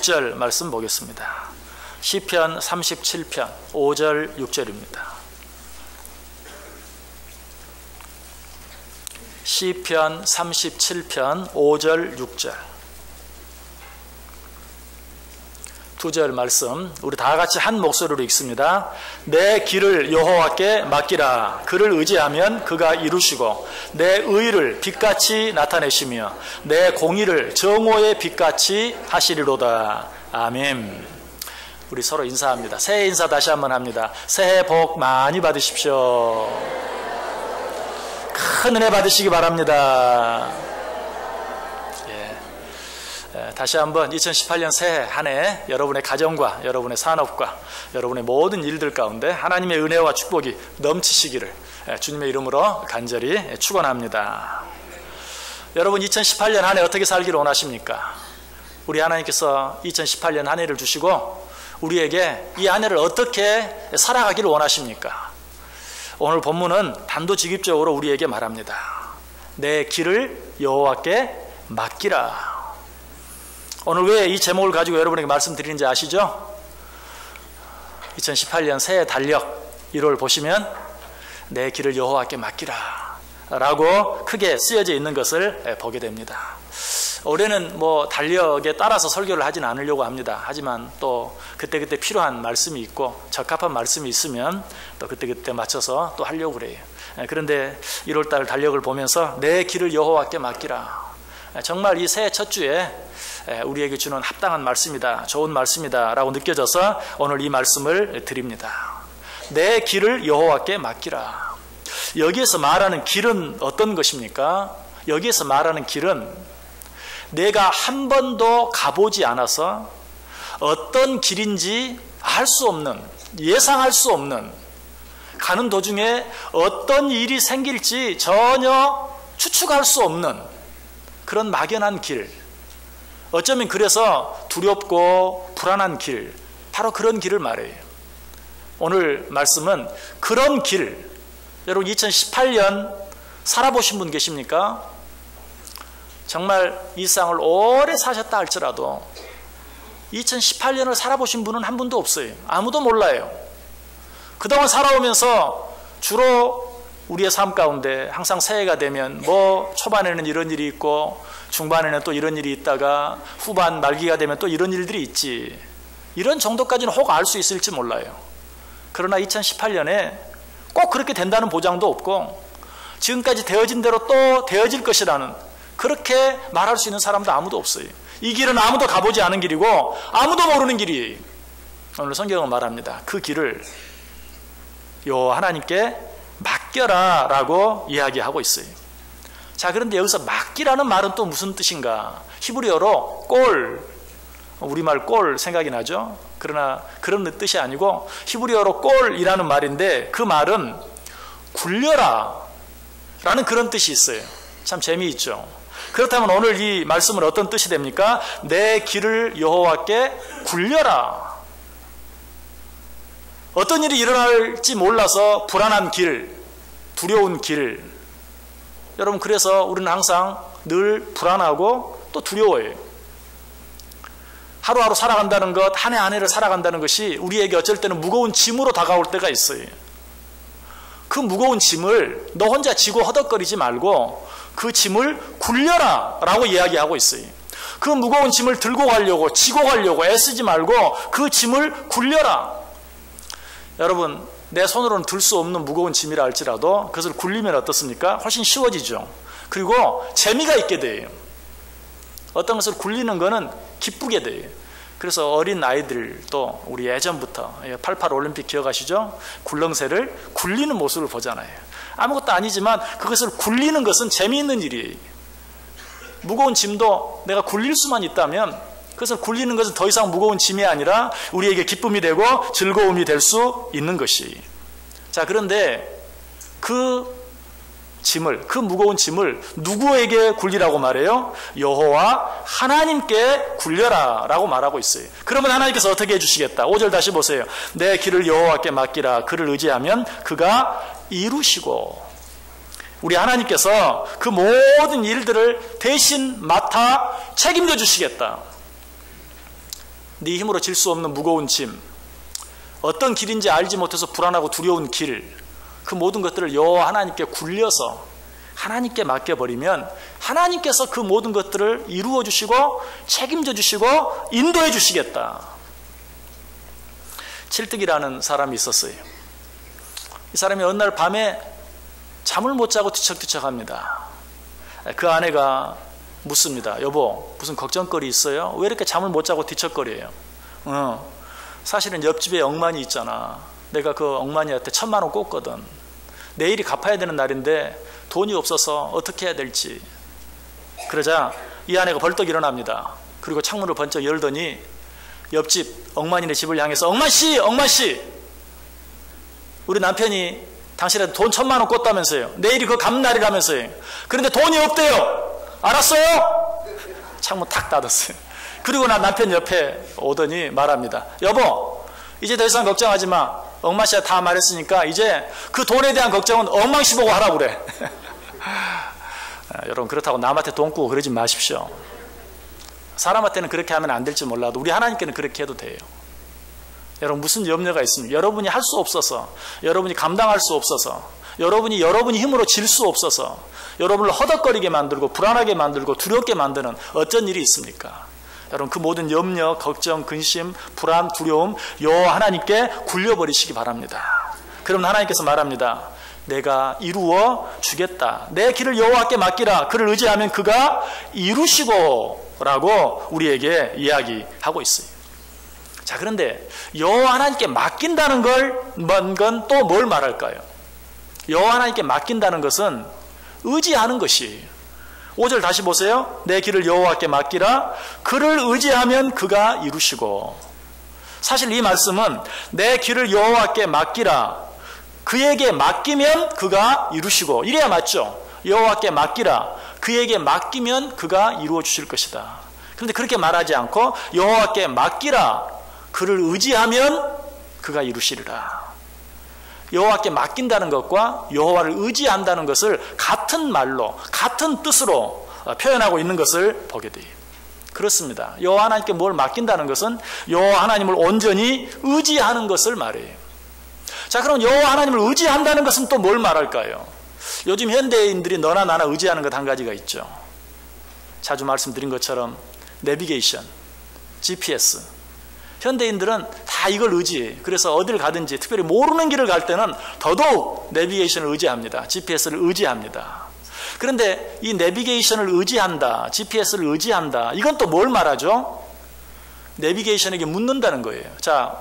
6절 말씀 보겠습니다. 시편 37편 5절 6절입니다. 시편 37편 5절 6절 두 절 말씀 우리 다 같이 한 목소리로 읽습니다. 내 길을 여호와께 맡기라. 그를 의지하면 그가 이루시고 내 의를 빛같이 나타내시며 내 공의를 정오의 빛같이 하시리로다. 아멘. 우리 서로 인사합니다. 새해 인사 다시 한번 합니다. 새해 복 많이 받으십시오. 큰 은혜 받으시기 바랍니다. 다시 한번 2018년 새해 한 해 여러분의 가정과 여러분의 산업과 여러분의 모든 일들 가운데 하나님의 은혜와 축복이 넘치시기를 주님의 이름으로 간절히 축원합니다. 여러분 2018년 한 해 어떻게 살기를 원하십니까? 우리 하나님께서 2018년 한 해를 주시고 우리에게 이 한 해를 어떻게 살아가기를 원하십니까? 오늘 본문은 단도직입적으로 우리에게 말합니다. 내 길을 여호와께 맡기라. 오늘 왜 이 제목을 가지고 여러분에게 말씀드리는지 아시죠? 2018년 새해 달력 1월 보시면 내 길을 여호와께 맡기라 라고 크게 쓰여져 있는 것을 보게 됩니다. 올해는 달력에 따라서 설교를 하진 않으려고 합니다. 하지만 또 그때그때 필요한 말씀이 있고 적합한 말씀이 있으면 또 그때그때 맞춰서 또 하려고 그래요. 그런데 1월달 달력을 보면서 내 길을 여호와께 맡기라. 정말 이 새해 첫 주에 우리에게 주는 합당한 말씀이다, 좋은 말씀이다 라고 느껴져서 오늘 이 말씀을 드립니다. 내 길을 여호와께 맡기라. 여기에서 말하는 길은 어떤 것입니까? 여기에서 말하는 길은 내가 한 번도 가보지 않아서 어떤 길인지 알 수 없는, 예상할 수 없는, 가는 도중에 어떤 일이 생길지 전혀 추측할 수 없는 그런 막연한 길, 어쩌면 그래서 두렵고 불안한 길, 바로 그런 길을 말해요. 오늘 말씀은 그런 길, 여러분 2018년 살아보신 분 계십니까? 정말 이 세상을 오래 사셨다 할지라도 2018년을 살아보신 분은 한 분도 없어요. 아무도 몰라요. 그동안 살아오면서 주로 우리의 삶 가운데 항상 새해가 되면 초반에는 이런 일이 있고 중반에는 또 이런 일이 있다가 후반 말기가 되면 또 이런 일들이 있지. 이런 정도까지는 혹 알 수 있을지 몰라요. 그러나 2018년에 꼭 그렇게 된다는 보장도 없고 지금까지 되어진 대로 또 되어질 것이라는 그렇게 말할 수 있는 사람도 아무도 없어요. 이 길은 아무도 가보지 않은 길이고 아무도 모르는 길이에요. 오늘 성경은 말합니다. 그 길을 하나님께 맡겨라 라고 이야기하고 있어요. 자, 그런데 여기서 맡기라는 말은 또 무슨 뜻인가? 히브리어로 꼴, 우리말 꼴 생각이 나죠? 그러나 그런 뜻이 아니고 히브리어로 꼴이라는 말인데 그 말은 굴려라 라는 그런 뜻이 있어요. 참 재미있죠? 그렇다면 오늘 이 말씀은 어떤 뜻이 됩니까? 내 길을 여호와께 굴려라. 어떤 일이 일어날지 몰라서 불안한 길, 두려운 길. 여러분, 그래서 우리는 항상 늘 불안하고 또 두려워해요. 하루하루 살아간다는 것, 한 해 한 해를 살아간다는 것이 우리에게 어쩔 때는 무거운 짐으로 다가올 때가 있어요. 그 무거운 짐을 너 혼자 지고 허덕거리지 말고 그 짐을 굴려라 라고 이야기하고 있어요. 그 무거운 짐을 들고 가려고, 지고 가려고 애쓰지 말고 그 짐을 굴려라. 여러분, 내 손으로는 들 수 없는 무거운 짐이라 할지라도 그것을 굴리면 어떻습니까? 훨씬 쉬워지죠. 그리고 재미가 있게 돼요. 어떤 것을 굴리는 거는 기쁘게 돼요. 그래서 어린 아이들도 우리 예전부터 88 올림픽 기억하시죠? 굴렁쇠를 굴리는 모습을 보잖아요. 아무것도 아니지만 그것을 굴리는 것은 재미있는 일이에요. 무거운 짐도 내가 굴릴 수만 있다면 그것을 굴리는 것은 더 이상 무거운 짐이 아니라 우리에게 기쁨이 되고 즐거움이 될 수 있는 것이. 자, 그런데 그 무거운 짐을 누구에게 굴리라고 말해요? 여호와 하나님께 굴려라 라고 말하고 있어요. 그러면 하나님께서 어떻게 해주시겠다? 5절 다시 보세요. 내 길을 여호와께 맡기라. 그를 의지하면 그가 이루시고. 우리 하나님께서 그 모든 일들을 대신 맡아 책임져 주시겠다. 네 힘으로 질 수 없는 무거운 짐, 어떤 길인지 알지 못해서 불안하고 두려운 길, 그 모든 것들을 여호와 하나님께 굴려서 하나님께 맡겨버리면 하나님께서 그 모든 것들을 이루어 주시고 책임져 주시고 인도해 주시겠다. 칠뜨기라는 사람이 있었어요. 이 사람이 어느 날 밤에 잠을 못 자고 뒤척뒤척합니다. 그 아내가 묻습니다. 여보, 무슨 걱정거리 있어요? 왜 이렇게 잠을 못 자고 뒤척거려요? 사실은 옆집에 억만이 있잖아. 내가 그 억만이한테 1,000만 원 꽂거든. 내일이 갚아야 되는 날인데 돈이 없어서 어떻게 해야 될지. 그러자 이 아내가 벌떡 일어납니다. 그리고 창문을 번쩍 열더니 옆집 억만이네 집을 향해서 억만씨! 억만씨! 우리 남편이 당신한테 돈 1,000만 원 꽂다면서요. 내일이 그 갚날이라면서요. 그런데 돈이 없대요. 알았어요? 창문 탁 닫았어요. 그리고 나 남편 옆에 오더니 말합니다. 여보, 이제 더 이상 걱정하지 마. 억만씨가 다 말했으니까 이제 그 돈에 대한 걱정은 억만씨 보고 하라고 그래. 여러분, 그렇다고 남한테 돈 꾸고 그러지 마십시오. 사람한테는 그렇게 하면 안 될지 몰라도 우리 하나님께는 그렇게 해도 돼요. 여러분, 무슨 염려가 있습니까? 여러분이 할 수 없어서, 여러분이 감당할 수 없어서, 여러분이 힘으로 질 수 없어서 여러분을 허덕거리게 만들고 불안하게 만들고 두렵게 만드는 어쩐 일이 있습니까? 여러분, 그 모든 염려, 걱정, 근심, 불안, 두려움 여호와 하나님께 굴려버리시기 바랍니다. 그럼 하나님께서 말합니다. 내가 이루어 주겠다. 내 길을 여호와께 맡기라. 그를 의지하면 그가 이루시고 라고 우리에게 이야기하고 있어요. 자, 그런데 여호와 하나님께 맡긴다는 건 또 뭘 말할까요? 여호와 하나님께 맡긴다는 것은 의지하는 것이 5절 다시 보세요. 내 길을 여호와께 맡기라. 그를 의지하면 그가 이루시고. 사실 이 말씀은 내 길을 여호와께 맡기라. 그에게 맡기면 그가 이루시고. 이래야 맞죠? 여호와께 맡기라. 그에게 맡기면 그가 이루어 주실 것이다. 그런데 그렇게 말하지 않고 여호와께 맡기라. 그를 의지하면 그가 이루시리라. 여호와께 맡긴다는 것과 여호와를 의지한다는 것을 같은 말로, 같은 뜻으로 표현하고 있는 것을 보게 돼요. 그렇습니다. 여호와 하나님께 뭘 맡긴다는 것은 여호와 하나님을 온전히 의지하는 것을 말해요. 자, 그럼 여호와 하나님을 의지한다는 것은 또 뭘 말할까요? 요즘 현대인들이 너나 나나 의지하는 것 한 가지가 있죠. 자주 말씀드린 것처럼 내비게이션, GPS. 현대인들은 다 이걸 의지해요. 그래서 어딜 가든지 특별히 모르는 길을 갈 때는 더더욱 내비게이션을 의지합니다. GPS를 의지합니다. 그런데 이 내비게이션을 의지한다, GPS를 의지한다, 이건 또 뭘 말하죠? 내비게이션에게 묻는다는 거예요. 자,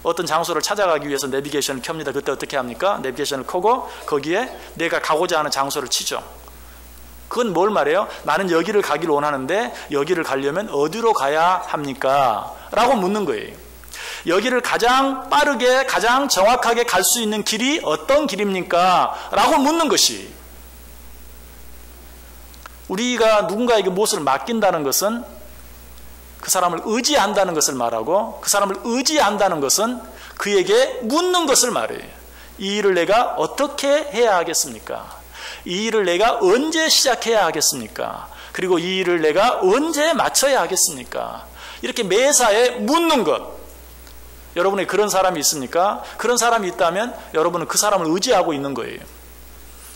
어떤 장소를 찾아가기 위해서 내비게이션을 켭니다. 그때 어떻게 합니까? 내비게이션을 켜고 거기에 내가 가고자 하는 장소를 치죠. 그건 뭘 말해요? 나는 여기를 가기를 원하는데 여기를 가려면 어디로 가야 합니까? 라고 묻는 거예요. 여기를 가장 빠르게 가장 정확하게 갈 수 있는 길이 어떤 길입니까? 라고 묻는 것이. 우리가 누군가에게 무엇을 맡긴다는 것은 그 사람을 의지한다는 것을 말하고, 그 사람을 의지한다는 것은 그에게 묻는 것을 말해요. 이 일을 내가 어떻게 해야 하겠습니까? 이 일을 내가 언제 시작해야 하겠습니까? 그리고 이 일을 내가 언제 마쳐야 하겠습니까? 이렇게 매사에 묻는 것. 여러분의 그런 사람이 있습니까? 그런 사람이 있다면 여러분은 그 사람을 의지하고 있는 거예요.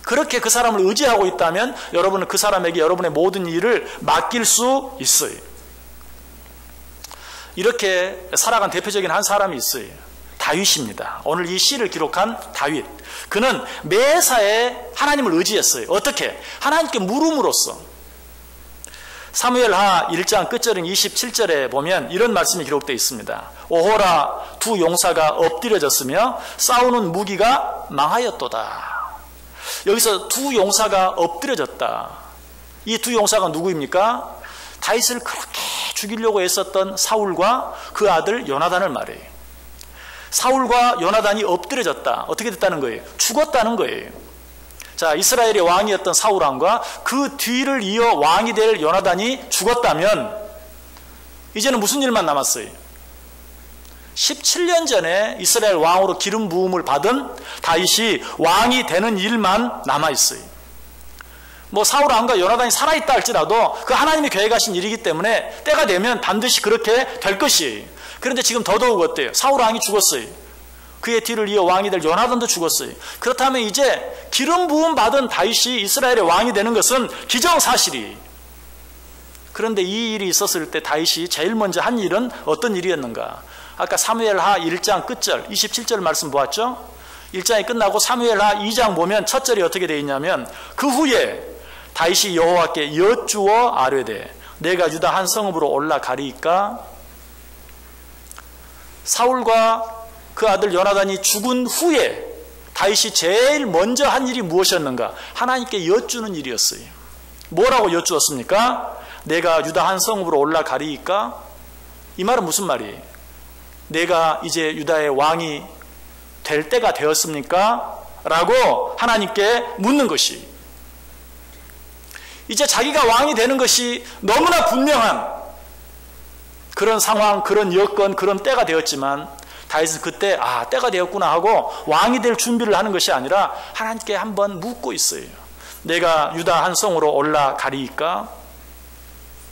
그렇게 그 사람을 의지하고 있다면 여러분은 그 사람에게 여러분의 모든 일을 맡길 수 있어요. 이렇게 살아간 대표적인 한 사람이 있어요. 다윗입니다. 오늘 이 시를 기록한 다윗. 그는 매사에 하나님을 의지했어요. 어떻게? 하나님께 물음으로써. 사무엘하 1장 끝절인 27절에 보면 이런 말씀이 기록되어 있습니다. 오호라 두 용사가 엎드려졌으며 싸우는 무기가 망하였도다. 여기서 두 용사가 엎드려졌다. 이 두 용사가 누구입니까? 다윗을 그렇게 죽이려고 애썼던 사울과 그 아들 요나단을 말해요. 사울과 요나단이 엎드려졌다. 어떻게 됐다는 거예요? 죽었다는 거예요. 자, 이스라엘의 왕이었던 사울 왕과 그 뒤를 이어 왕이 될 요나단이 죽었다면 이제는 무슨 일만 남았어요? 17년 전에 이스라엘 왕으로 기름 부음을 받은 다윗이 왕이 되는 일만 남아있어요. 뭐 사울 왕과 요나단이 살아있다 할지라도 그 하나님이 계획하신 일이기 때문에 때가 되면 반드시 그렇게 될 것이에요. 그런데 지금 더더욱 어때요? 사울 왕이 죽었어요. 그의 뒤를 이어 왕이 될 요나단도 죽었어요. 그렇다면 이제 기름 부음 받은 다윗이 이스라엘의 왕이 되는 것은 기정사실이에요. 그런데 이 일이 있었을 때 다윗이 제일 먼저 한 일은 어떤 일이었는가? 아까 사무엘하 1장 끝절 27절 말씀 보았죠? 1장이 끝나고 사무엘하 2장 보면 첫 절이 어떻게 되어 있냐면 그 후에 다윗이 여호와께 여쭈어 아뢰되 내가 유다 한 성읍으로 올라가리이까? 사울과 그 아들 요나단이 죽은 후에 다윗이 제일 먼저 한 일이 무엇이었는가? 하나님께 여쭈는 일이었어요. 뭐라고 여쭈었습니까? 내가 유다 한 성읍으로 올라가리이까? 이 말은 무슨 말이에요? 내가 이제 유다의 왕이 될 때가 되었습니까? 라고 하나님께 묻는 것이, 이제 자기가 왕이 되는 것이 너무나 분명한 그런 상황, 그런 여건, 그런 때가 되었지만 다윗은 그때 때가 되었구나 하고 왕이 될 준비를 하는 것이 아니라 하나님께 한번 묻고 있어요. 내가 유다 한 성으로 올라가리이까?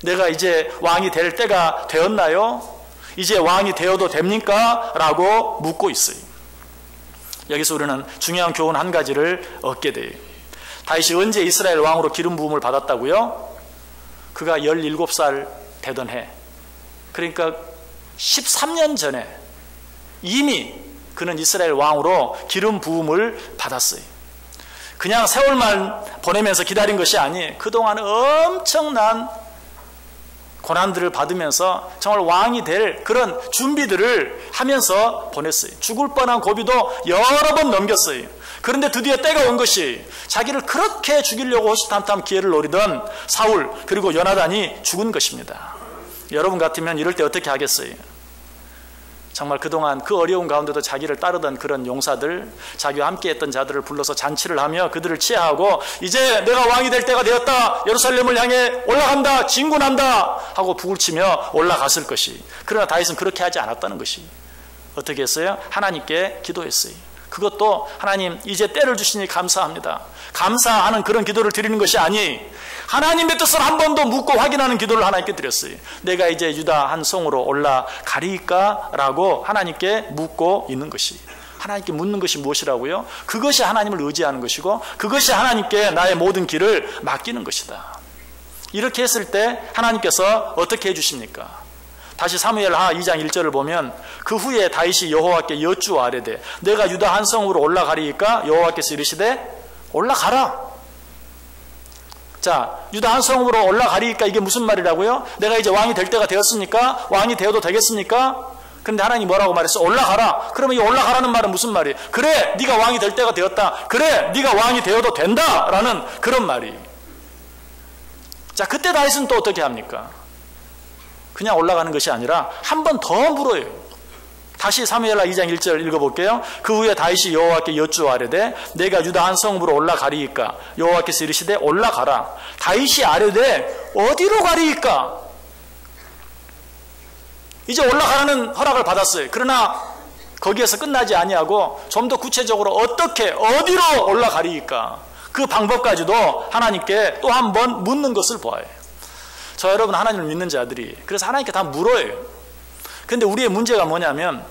내가 이제 왕이 될 때가 되었나요? 이제 왕이 되어도 됩니까? 라고 묻고 있어요. 여기서 우리는 중요한 교훈 한 가지를 얻게 돼요. 다윗이 언제 이스라엘 왕으로 기름 부음을 받았다고요? 그가 17살 되던 해, 그러니까 13년 전에 이미 그는 이스라엘 왕으로 기름 부음을 받았어요. 그냥 세월만 보내면서 기다린 것이 아니, 그동안 엄청난 고난들을 받으면서 정말 왕이 될 그런 준비들을 하면서 보냈어요. 죽을 뻔한 고비도 여러 번 넘겼어요. 그런데 드디어 때가 온 것이, 자기를 그렇게 죽이려고 호시탐탐 기회를 노리던 사울 그리고 요나단이 죽은 것입니다. 여러분 같으면 이럴 때 어떻게 하겠어요? 정말 그동안 그 어려운 가운데도 자기를 따르던 그런 용사들, 자기와 함께했던 자들을 불러서 잔치를 하며 그들을 치하하고 이제 내가 왕이 될 때가 되었다, 예루살렘을 향해 올라간다, 진군한다 하고 북을 치며 올라갔을 것이, 그러나 다윗은 그렇게 하지 않았다는 것이, 어떻게 했어요? 하나님께 기도했어요. 그것도 하나님 이제 때를 주시니 감사합니다, 감사하는 그런 기도를 드리는 것이 아니, 하나님의 뜻을 한 번 더 묻고 확인하는 기도를 하나님께 드렸어요. 내가 이제 유다 한 성으로 올라가리까? 라고 하나님께 묻고 있는 것이, 하나님께 묻는 것이 무엇이라고요? 그것이 하나님을 의지하는 것이고 그것이 하나님께 나의 모든 길을 맡기는 것이다. 이렇게 했을 때 하나님께서 어떻게 해주십니까? 다시 사무엘하 2장 1절을 보면 그 후에 다윗이 여호와께 여쭈어 아뢰되 내가 유다 한 성으로 올라가리까? 여호와께서 이르시되 올라가라. 자, 유다 한 성으로 올라가리까? 이게 무슨 말이라고요? 내가 이제 왕이 될 때가 되었습니까? 왕이 되어도 되겠습니까? 그런데 하나님이 뭐라고 말했어? 올라가라. 그러면 이 올라가라는 말은 무슨 말이에요? 그래, 네가 왕이 될 때가 되었다. 그래, 네가 왕이 되어도 된다. 라는 그런 말이. 자, 그때 다윗은 또 어떻게 합니까? 그냥 올라가는 것이 아니라 한 번 더 물어요. 다시 사무엘하 2장 1절 읽어볼게요. 그 후에 다윗이 여호와께 여쭈어 아뢰되 내가 유다 한 성읍으로 올라가리이까? 여호와께서 이르시되 올라가라. 다윗이 아뢰되 어디로 가리이까? 이제 올라가라는 허락을 받았어요. 그러나 거기에서 끝나지 아니하고 좀 더 구체적으로 어떻게, 어디로 올라가리이까? 그 방법까지도 하나님께 또 한 번 묻는 것을 보아요. 저 여러분 하나님을 믿는 자들이 그래서 하나님께 다 물어요. 그런데 우리의 문제가 뭐냐면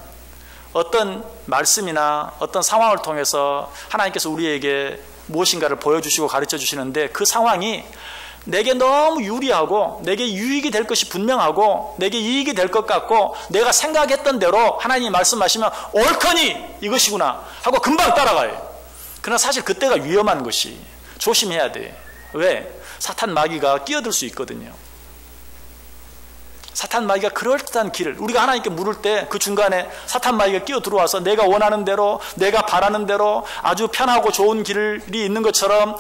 어떤 말씀이나 어떤 상황을 통해서 하나님께서 우리에게 무엇인가를 보여주시고 가르쳐 주시는데 그 상황이 내게 너무 유리하고 내게 유익이 될 것이 분명하고 내게 이익이 될 것 같고 내가 생각했던 대로 하나님이 말씀하시면 옳거니 이것이구나 하고 금방 따라가요. 그러나 사실 그때가 위험한 것이, 조심해야 돼. 왜? 사탄 마귀가 끼어들 수 있거든요. 사탄 마귀가 그럴듯한 길을, 우리가 하나님께 물을 때 그 중간에 사탄 마귀가 끼어 들어와서 내가 원하는 대로, 내가 바라는 대로 아주 편하고 좋은 길이 있는 것처럼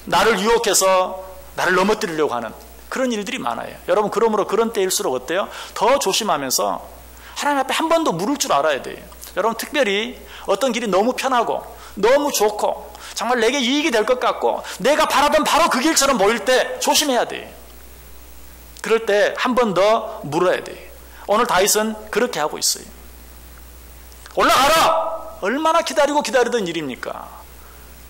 나를 유혹해서 나를 넘어뜨리려고 하는 그런 일들이 많아요. 여러분, 그러므로 그런 때일수록 어때요? 더 조심하면서 하나님 앞에 한 번 더 물을 줄 알아야 돼요. 여러분, 특별히 어떤 길이 너무 편하고 너무 좋고 정말 내게 이익이 될 것 같고 내가 바라던 바로 그 길처럼 보일 때 조심해야 돼요. 그럴 때 한 번 더 물어야 돼요. 오늘 다윗은 그렇게 하고 있어요. 올라가라! 얼마나 기다리던 일입니까?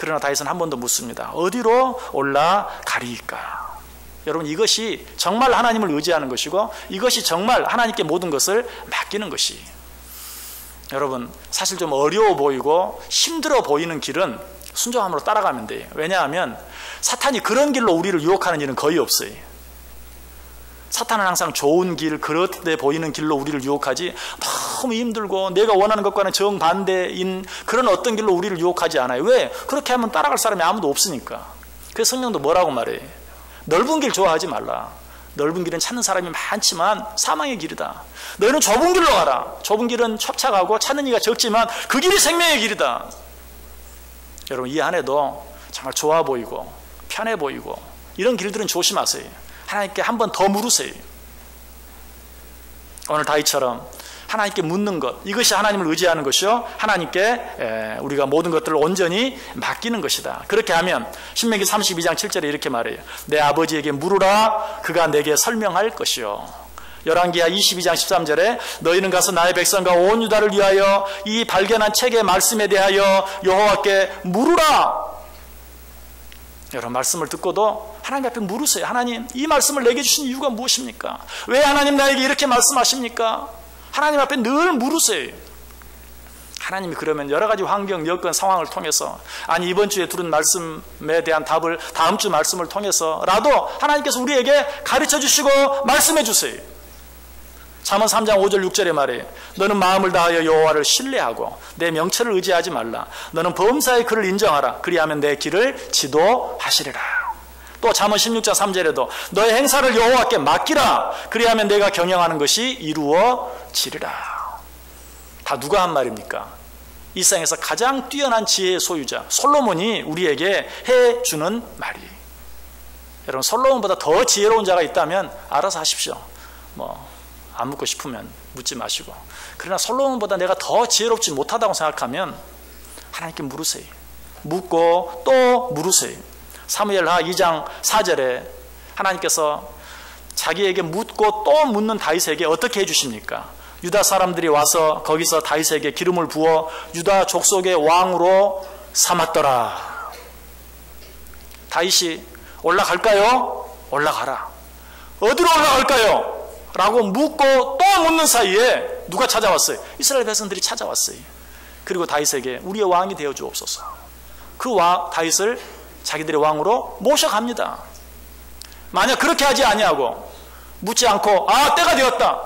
그러나 다윗은 한 번 더 묻습니다. 어디로 올라가리이까? 여러분, 이것이 정말 하나님을 의지하는 것이고 이것이 정말 하나님께 모든 것을 맡기는 것이. 여러분, 사실 좀 어려워 보이고 힘들어 보이는 길은 순종함으로 따라가면 돼요. 왜냐하면 사탄이 그런 길로 우리를 유혹하는 일은 거의 없어요. 사탄은 항상 좋은 길, 그렇게 보이는 길로 우리를 유혹하지, 너무 힘들고 내가 원하는 것과는 정반대인 그런 어떤 길로 우리를 유혹하지 않아요. 왜? 그렇게 하면 따라갈 사람이 아무도 없으니까. 그래서 성령도 뭐라고 말해? 넓은 길 좋아하지 말라. 넓은 길은 찾는 사람이 많지만 사망의 길이다. 너희는 좁은 길로 가라. 좁은 길은 첩착하고 찾는 이가 적지만 그 길이 생명의 길이다. 여러분, 이 안에도 정말 좋아 보이고 편해 보이고 이런 길들은 조심하세요. 하나님께 한 번 더 물으세요. 오늘 다윗처럼 하나님께 묻는 것, 이것이 하나님을 의지하는 것이요, 하나님께 우리가 모든 것들을 온전히 맡기는 것이다. 그렇게 하면 신명기 32장 7절에 이렇게 말해요. 내 아버지에게 물으라, 그가 내게 설명할 것이요. 열왕기하 22장 13절에 너희는 가서 나의 백성과 온 유다를 위하여 이 발견한 책의 말씀에 대하여 여호와께 물으라. 여러분, 말씀을 듣고도 하나님 앞에 물으세요. 하나님, 이 말씀을 내게 주신 이유가 무엇입니까? 왜 하나님 나에게 이렇게 말씀하십니까? 하나님 앞에 늘 물으세요. 하나님이 그러면 여러 가지 환경, 여건, 상황을 통해서, 아니 이번 주에 들은 말씀에 대한 답을 다음 주 말씀을 통해서라도 하나님께서 우리에게 가르쳐 주시고 말씀해 주세요. 잠언 3장 5절 6절에 말해요. 너는 마음을 다하여 여호와를 신뢰하고 내 명철을 의지하지 말라. 너는 범사의 그를 인정하라. 그리하면 내 길을 지도하시리라. 또 잠언 16장 3절에도 너의 행사를 여호와께 맡기라. 그리하면 내가 경영하는 것이 이루어지리라. 다 누가 한 말입니까? 이 세상에서 가장 뛰어난 지혜의 소유자 솔로몬이 우리에게 해주는 말이에요. 여러분, 솔로몬보다 더 지혜로운 자가 있다면 알아서 하십시오. 안 묻고 싶으면 묻지 마시고. 그러나 솔로몬보다 내가 더 지혜롭지 못하다고 생각하면 하나님께 물으세요. 묻고 또 물으세요. 사무엘하 2장 4절에 하나님께서 자기에게 묻고 또 묻는 다윗에게 어떻게 해주십니까? 유다 사람들이 와서 거기서 다윗에게 기름을 부어 유다 족속의 왕으로 삼았더라. 다윗이 올라갈까요? 올라가라. 어디로 올라갈까요? 라고 묻고 또 묻는 사이에 누가 찾아왔어요? 이스라엘 백성들이 찾아왔어요. 그리고 다윗에게 우리의 왕이 되어 주옵소서. 그 다윗을 자기들의 왕으로 모셔갑니다. 만약 그렇게 하지 아니하고 묻지 않고 때가 되었다,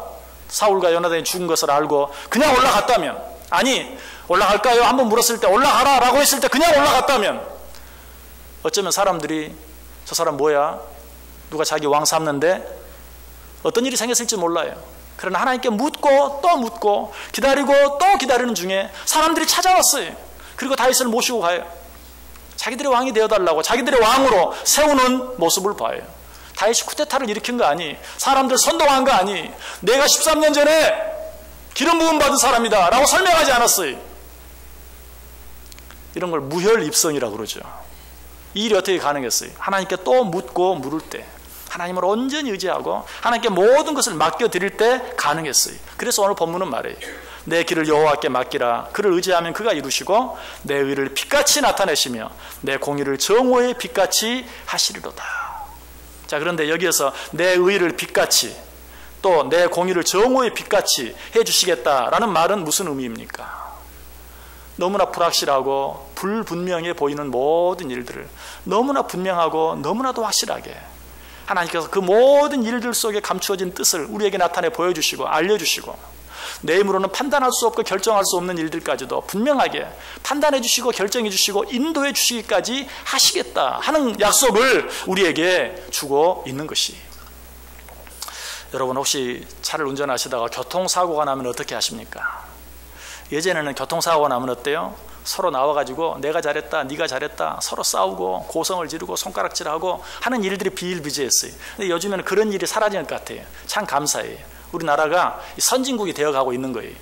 사울과 요나단이 죽은 것을 알고 그냥 올라갔다면, 아니 올라갈까요? 한번 물었을 때 올라가라 라고 했을 때 그냥 올라갔다면 어쩌면 사람들이 저 사람 뭐야? 누가 자기 왕 삼는데 어떤 일이 생겼을지 몰라요. 그러나 하나님께 묻고 또 묻고 기다리고 또 기다리는 중에 사람들이 찾아왔어요. 그리고 다윗을 모시고 가요. 자기들의 왕이 되어달라고 자기들의 왕으로 세우는 모습을 봐요. 다윗이 쿠데타를 일으킨 거 아니, 사람들 선동한 거 아니, 내가 13년 전에 기름 부음 받은 사람이다 라고 설명하지 않았어요. 이런 걸 무혈입성이라고 그러죠. 이 일이 어떻게 가능했어요? 하나님께 또 묻고 물을 때, 하나님을 온전히 의지하고 하나님께 모든 것을 맡겨드릴 때 가능했어요. 그래서 오늘 본문은 말해요. 내 길을 여호와께 맡기라. 그를 의지하면 그가 이루시고 내 의를 빛같이 나타내시며 내 공의를 정오의 빛같이 하시리로다. 자, 그런데 여기에서 내 의를 빛같이 또 내 공의를 정오의 빛같이 해주시겠다라는 말은 무슨 의미입니까? 너무나 불확실하고 불분명해 보이는 모든 일들을 너무나 분명하고 너무나도 확실하게 하나님께서 그 모든 일들 속에 감추어진 뜻을 우리에게 나타내 보여주시고 알려주시고, 내 힘으로는 판단할 수 없고 결정할 수 없는 일들까지도 분명하게 판단해 주시고 결정해 주시고 인도해 주시기까지 하시겠다 하는 약속을 우리에게 주고 있는 것이. 여러분, 혹시 차를 운전하시다가 교통사고가 나면 어떻게 하십니까? 예전에는 교통사고가 나면 어때요? 서로 나와가지고 내가 잘했다, 네가 잘했다, 서로 싸우고 고성을 지르고 손가락질하고 하는 일들이 비일비재했어요. 근데 요즘에는 그런 일이 사라진 것 같아요. 참 감사해요. 우리나라가 선진국이 되어가고 있는 거예요.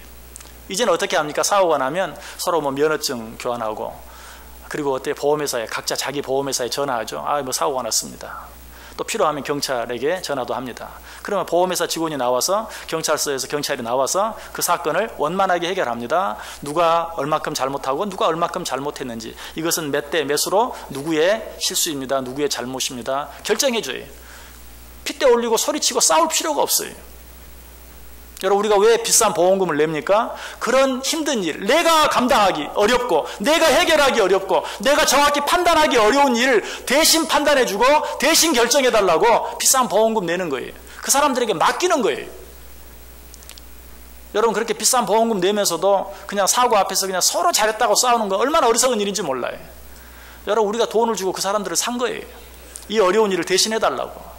이제는 어떻게 합니까? 사고가 나면 서로 면허증 교환하고, 그리고 어때? 보험회사에, 각자 자기 보험회사에 전화하죠. 뭐 사고가 났습니다. 또 필요하면 경찰에게 전화도 합니다. 그러면 보험회사 직원이 나와서 경찰서에서 경찰이 나와서 그 사건을 원만하게 해결합니다. 누가 얼마큼 잘못하고 누가 얼마큼 잘못했는지, 이것은 몇 대 몇으로 누구의 실수입니다, 누구의 잘못입니다 결정해줘요. 핏대 올리고 소리치고 싸울 필요가 없어요. 여러분, 우리가 왜 비싼 보험금을 냅니까? 그런 힘든 일, 내가 감당하기 어렵고 내가 해결하기 어렵고 내가 정확히 판단하기 어려운 일을 대신 판단해주고 대신 결정해달라고 비싼 보험금 내는 거예요. 그 사람들에게 맡기는 거예요. 여러분, 그렇게 비싼 보험금 내면서도 그냥 사고 앞에서 그냥 서로 잘했다고 싸우는 거 얼마나 어리석은 일인지 몰라요. 여러분, 우리가 돈을 주고 그 사람들을 산 거예요. 이 어려운 일을 대신해달라고.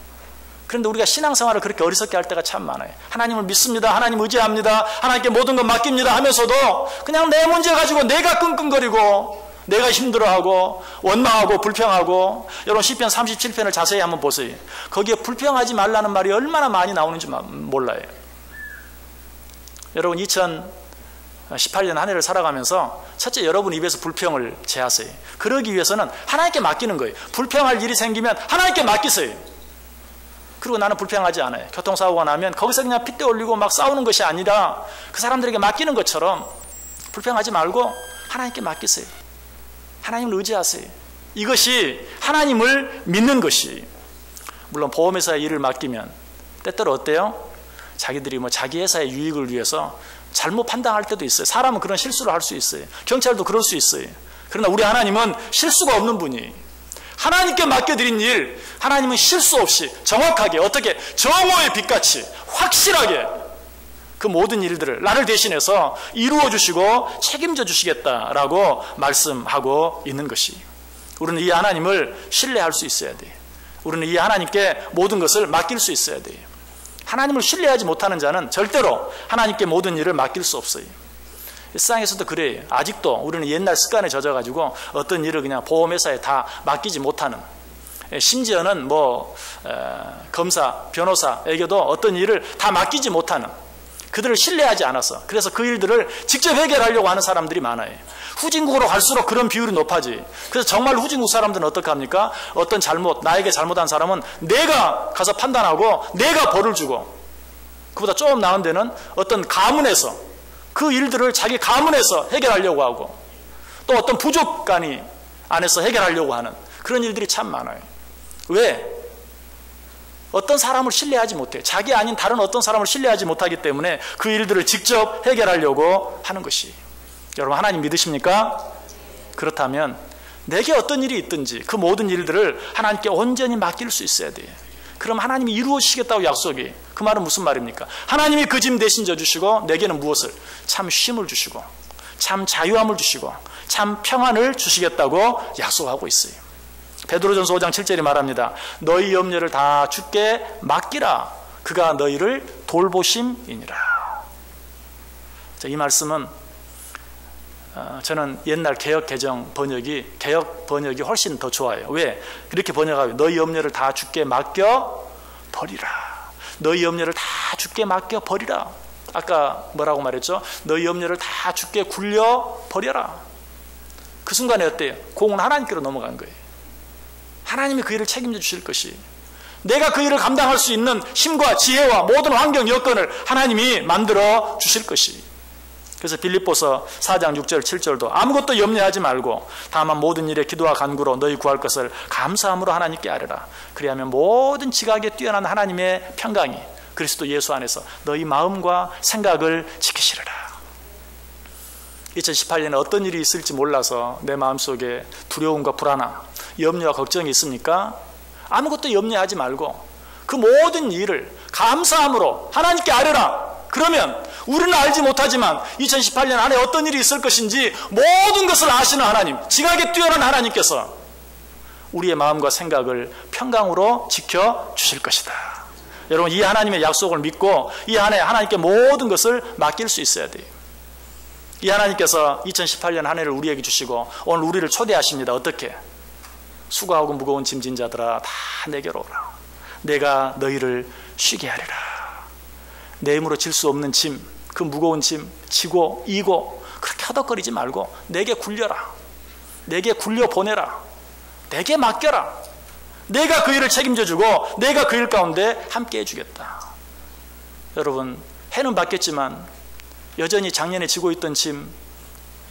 그런데 우리가 신앙생활을 그렇게 어리석게 할 때가 참 많아요. 하나님을 믿습니다, 하나님 의지합니다, 하나님께 모든 것 맡깁니다 하면서도 그냥 내 문제 가지고 내가 끙끙거리고 내가 힘들어하고 원망하고 불평하고. 여러분, 시편 37편을 자세히 한번 보세요. 거기에 불평하지 말라는 말이 얼마나 많이 나오는지 몰라요. 여러분, 2018년 한 해를 살아가면서 첫째, 여러분 입에서 불평을 제하세요. 그러기 위해서는 하나님께 맡기는 거예요. 불평할 일이 생기면 하나님께 맡기세요. 그리고 나는 불평하지 않아요. 교통사고가 나면 거기서 그냥 핏대 올리고 막 싸우는 것이 아니라 그 사람들에게 맡기는 것처럼 불평하지 말고 하나님께 맡기세요. 하나님을 의지하세요. 이것이 하나님을 믿는 것이. 물론 보험회사에 일을 맡기면 때때로 어때요? 자기들이 뭐 자기 회사의 유익을 위해서 잘못 판단할 때도 있어요. 사람은 그런 실수를 할 수 있어요. 경찰도 그럴 수 있어요. 그러나 우리 하나님은 실수가 없는 분이에요. 하나님께 맡겨드린 일, 하나님은 실수 없이 정확하게, 어떻게 정오의 빛같이 확실하게 그 모든 일들을 나를 대신해서 이루어 주시고 책임져 주시겠다라고 말씀하고 있는 것이. 우리는 이 하나님을 신뢰할 수 있어야 돼요. 우리는 이 하나님께 모든 것을 맡길 수 있어야 돼요. 하나님을 신뢰하지 못하는 자는 절대로 하나님께 모든 일을 맡길 수 없어요. 세상에서도 그래요. 아직도 우리는 옛날 습관에 젖어가지고 어떤 일을 그냥 보험회사에 다 맡기지 못하는, 심지어는 뭐 검사, 변호사에게도 어떤 일을 다 맡기지 못하는, 그들을 신뢰하지 않아서, 그래서 그 일들을 직접 해결하려고 하는 사람들이 많아요. 후진국으로 갈수록 그런 비율이 높아지. 그래서 정말 후진국 사람들은 어떻게 합니까? 어떤 나에게 잘못한 사람은 내가 가서 판단하고 내가 벌을 주고, 그보다 조금 나은 데는 어떤 가문에서 그 일들을 자기 가문에서 해결하려고 하고, 또 어떤 부족 간이 안에서 해결하려고 하는 그런 일들이 참 많아요. 왜? 어떤 사람을 신뢰하지 못해요. 자기 아닌 다른 어떤 사람을 신뢰하지 못하기 때문에 그 일들을 직접 해결하려고 하는 것이. 여러분, 하나님 믿으십니까? 그렇다면 내게 어떤 일이 있든지 그 모든 일들을 하나님께 온전히 맡길 수 있어야 돼요. 그럼 하나님이 이루어 주시겠다고 약속이. 그 말은 무슨 말입니까? 하나님이 그 짐 대신 져주시고 내게는 무엇을? 참 쉼을 주시고 참 자유함을 주시고 참 평안을 주시겠다고 약속하고 있어요. 베드로전서 5장 7절이 말합니다. 너희 염려를 다 주께 맡기라. 그가 너희를 돌보심이니라. 자, 이 말씀은 저는 옛날 개혁 번역이 훨씬 더 좋아요. 왜? 이렇게 번역하고 너희 염려를 다 주께 맡겨 버리라. 너희 염려를 다 주께 맡겨 버리라. 아까 뭐라고 말했죠? 너희 염려를 다 주께 굴려 버려라. 그 순간에 어때요? 공은 하나님께로 넘어간 거예요. 하나님이 그 일을 책임져 주실 것이. 내가 그 일을 감당할 수 있는 힘과 지혜와 모든 환경 여건을 하나님이 만들어 주실 것이. 그래서 빌립보서 4장 6절 7절도 아무것도 염려하지 말고 다만 모든 일에 기도와 간구로 너희 구할 것을 감사함으로 하나님께 아뢰라. 그리하면 모든 지각에 뛰어난 하나님의 평강이 그리스도 예수 안에서 너희 마음과 생각을 지키시리라. 2018년에 어떤 일이 있을지 몰라서 내 마음속에 두려움과 불안함, 염려와 걱정이 있습니까? 아무것도 염려하지 말고 그 모든 일을 감사함으로 하나님께 아뢰라. 그러면 우리는 알지 못하지만 2018년 안에 어떤 일이 있을 것인지 모든 것을 아시는 하나님, 지각에 뛰어난 하나님께서 우리의 마음과 생각을 평강으로 지켜주실 것이다. 여러분, 이 하나님의 약속을 믿고 이 안에 하나님께 모든 것을 맡길 수 있어야 돼요. 이 하나님께서 2018년 한 해를 우리에게 주시고 오늘 우리를 초대하십니다. 어떻게? 수고하고 무거운 짐진 자들아 다 내게로 오라. 내가 너희를 쉬게 하리라. 내 힘으로 질 수 없는 짐, 그 무거운 짐 지고 이고 그렇게 허덕거리지 말고 내게 굴려라. 내게 굴려 보내라. 내게 맡겨라. 내가 그 일을 책임져주고 내가 그 일 가운데 함께 해주겠다. 여러분, 해는 바뀌었지만 여전히 작년에 지고 있던 짐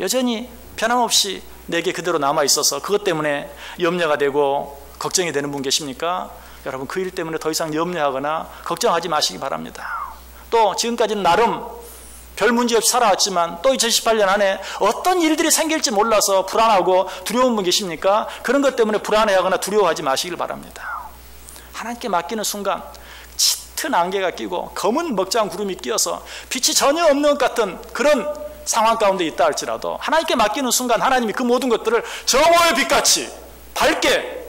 여전히 변함없이 내게 그대로 남아있어서 그것 때문에 염려가 되고 걱정이 되는 분 계십니까? 여러분, 그 일 때문에 더 이상 염려하거나 걱정하지 마시기 바랍니다. 또 지금까지는 나름 별 문제 없이 살아왔지만 또 2018년 안에 어떤 일들이 생길지 몰라서 불안하고 두려운 분 계십니까? 그런 것 때문에 불안해하거나 두려워하지 마시길 바랍니다. 하나님께 맡기는 순간 짙은 안개가 끼고 검은 먹장 구름이 끼어서 빛이 전혀 없는 것 같은 그런 상황 가운데 있다 할지라도 하나님께 맡기는 순간 하나님이 그 모든 것들을 정오의 빛같이 밝게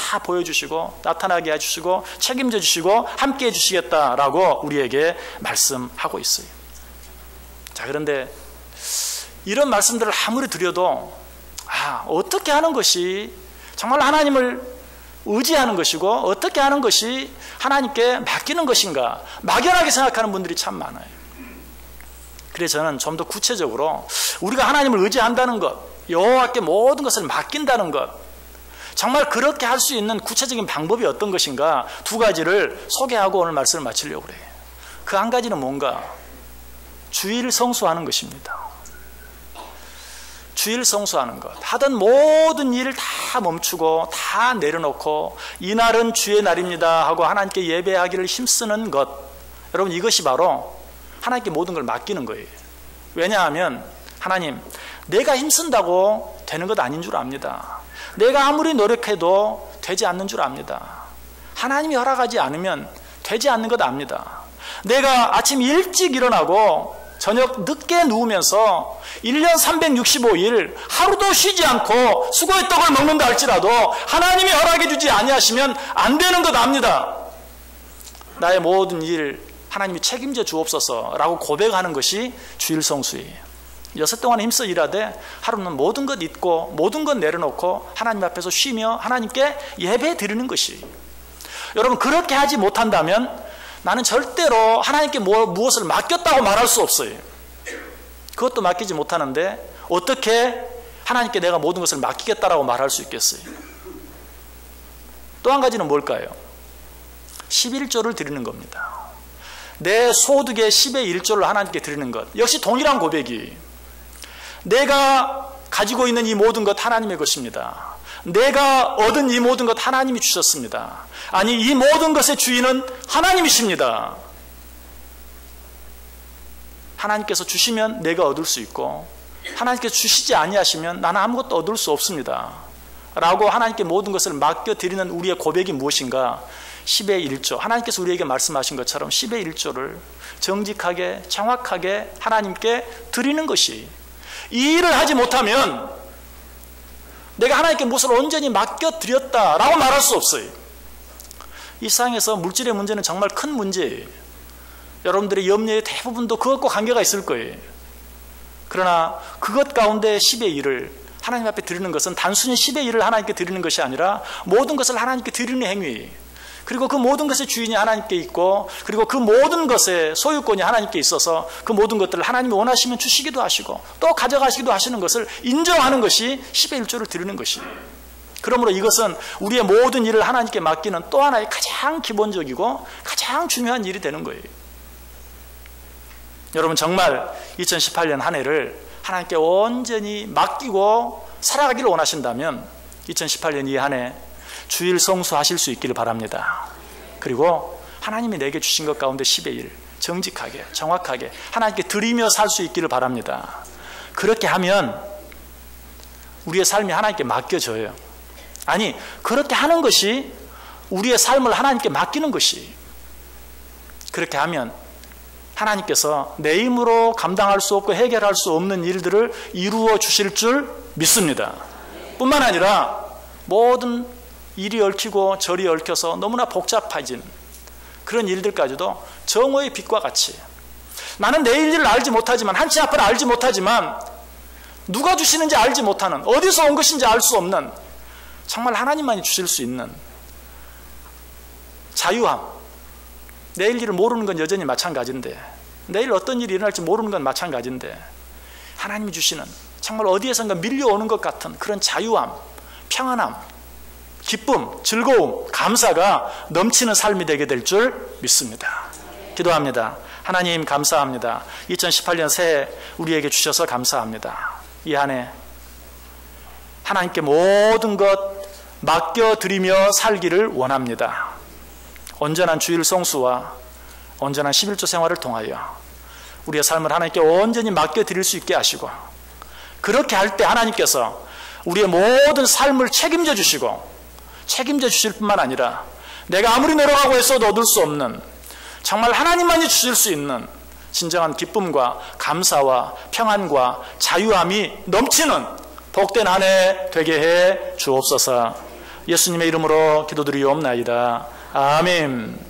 다 보여주시고 나타나게 해주시고 책임져 주시고 함께 해주시겠다라고 우리에게 말씀하고 있어요. 자, 그런데 이런 말씀들을 아무리 드려도 어떻게 하는 것이 정말 하나님을 의지하는 것이고 어떻게 하는 것이 하나님께 맡기는 것인가 막연하게 생각하는 분들이 참 많아요. 그래서 저는 좀 더 구체적으로 우리가 하나님을 의지한다는 것, 여호와께 모든 것을 맡긴다는 것, 정말 그렇게 할 수 있는 구체적인 방법이 어떤 것인가 두 가지를 소개하고 오늘 말씀을 마치려고 그래요. 그 한 가지는 뭔가? 주일 성수하는 것입니다. 주일 성수하는 것. 하던 모든 일을 다 멈추고 다 내려놓고 이날은 주의 날입니다 하고 하나님께 예배하기를 힘쓰는 것. 여러분, 이것이 바로 하나님께 모든 걸 맡기는 거예요. 왜냐하면 하나님, 내가 힘쓴다고 되는 것 아닌 줄 압니다. 내가 아무리 노력해도 되지 않는 줄 압니다. 하나님이 허락하지 않으면 되지 않는 것 압니다. 내가 아침 일찍 일어나고 저녁 늦게 누우면서 1년 365일 하루도 쉬지 않고 수고의 떡을 먹는다 할지라도 하나님이 허락해 주지 아니하시면 안 되는 것 압니다. 나의 모든 일 하나님이 책임져 주옵소서라고 고백하는 것이 주일 성수예요. 6 동안 힘써 일하되 하루는 모든 것 잊고 모든 것 내려놓고 하나님 앞에서 쉬며 하나님께 예배 드리는 것이. 여러분, 그렇게 하지 못한다면 나는 절대로 하나님께 무엇을 맡겼다고 말할 수 없어요. 그것도 맡기지 못하는데 어떻게 하나님께 내가 모든 것을 맡기겠다라고 말할 수 있겠어요? 또 한 가지는 뭘까요? 11조를 드리는 겁니다. 내 소득의 10의 1조를 하나님께 드리는 것. 역시 동일한 고백이, 내가 가지고 있는 이 모든 것 하나님의 것입니다. 내가 얻은 이 모든 것 하나님이 주셨습니다. 아니, 이 모든 것의 주인은 하나님이십니다. 하나님께서 주시면 내가 얻을 수 있고 하나님께서 주시지 아니하시면 나는 아무것도 얻을 수 없습니다 라고 하나님께 모든 것을 맡겨드리는 우리의 고백이 무엇인가? 10의 1조, 하나님께서 우리에게 말씀하신 것처럼 10의 1조를 정직하게 정확하게 하나님께 드리는 것이, 이 일을 하지 못하면 내가 하나님께 무엇을 온전히 맡겨드렸다라고 말할 수 없어요. 이 세상에서 물질의 문제는 정말 큰 문제예요. 여러분들의 염려의 대부분도 그것과 관계가 있을 거예요. 그러나 그것 가운데 10의 1을 하나님 앞에 드리는 것은 단순히 10의 1을 하나님께 드리는 것이 아니라 모든 것을 하나님께 드리는 행위, 그리고 그 모든 것의 주인이 하나님께 있고 그리고 그 모든 것의 소유권이 하나님께 있어서 그 모든 것들을 하나님이 원하시면 주시기도 하시고 또 가져가시기도 하시는 것을 인정하는 것이 10의 1조를 드리는 것이에요. 그러므로 이것은 우리의 모든 일을 하나님께 맡기는 또 하나의 가장 기본적이고 가장 중요한 일이 되는 거예요. 여러분, 정말 2018년 한 해를 하나님께 온전히 맡기고 살아가기를 원하신다면 2018년 이 한 해 주일 성수하실 수 있기를 바랍니다. 그리고 하나님이 내게 주신 것 가운데 10의 1 정직하게 정확하게 하나님께 드리며 살 수 있기를 바랍니다. 그렇게 하면 우리의 삶이 하나님께 맡겨져요. 아니, 그렇게 하는 것이 우리의 삶을 하나님께 맡기는 것이, 그렇게 하면 하나님께서 내 힘으로 감당할 수 없고 해결할 수 없는 일들을 이루어 주실 줄 믿습니다. 뿐만 아니라 모든 일이 얽히고 절이 얽혀서 너무나 복잡해진 그런 일들까지도 정오의 빛과 같이, 나는 내일 일을 알지 못하지만 한치 앞을 알지 못하지만 누가 주시는지 알지 못하는, 어디서 온 것인지 알 수 없는, 정말 하나님만이 주실 수 있는 자유함. 내일 일을 모르는 건 여전히 마찬가지인데, 내일 어떤 일이 일어날지 모르는 건 마찬가지인데 하나님이 주시는 정말 어디에선가 밀려오는 것 같은 그런 자유함, 평안함, 기쁨, 즐거움, 감사가 넘치는 삶이 되게 될 줄 믿습니다. 기도합니다. 하나님 감사합니다. 2018년 새해 우리에게 주셔서 감사합니다. 이 한 해 하나님께 모든 것 맡겨드리며 살기를 원합니다. 온전한 주일 성수와 온전한 11조 생활을 통하여 우리의 삶을 하나님께 온전히 맡겨드릴 수 있게 하시고, 그렇게 할 때 하나님께서 우리의 모든 삶을 책임져 주시고, 책임져 주실 뿐만 아니라 내가 아무리 노력하고 했어도 얻을 수 없는, 정말 하나님만이 주실 수 있는 진정한 기쁨과 감사와 평안과 자유함이 넘치는 복된 한 해 되게 해 주옵소서. 예수님의 이름으로 기도드리옵나이다. 아멘.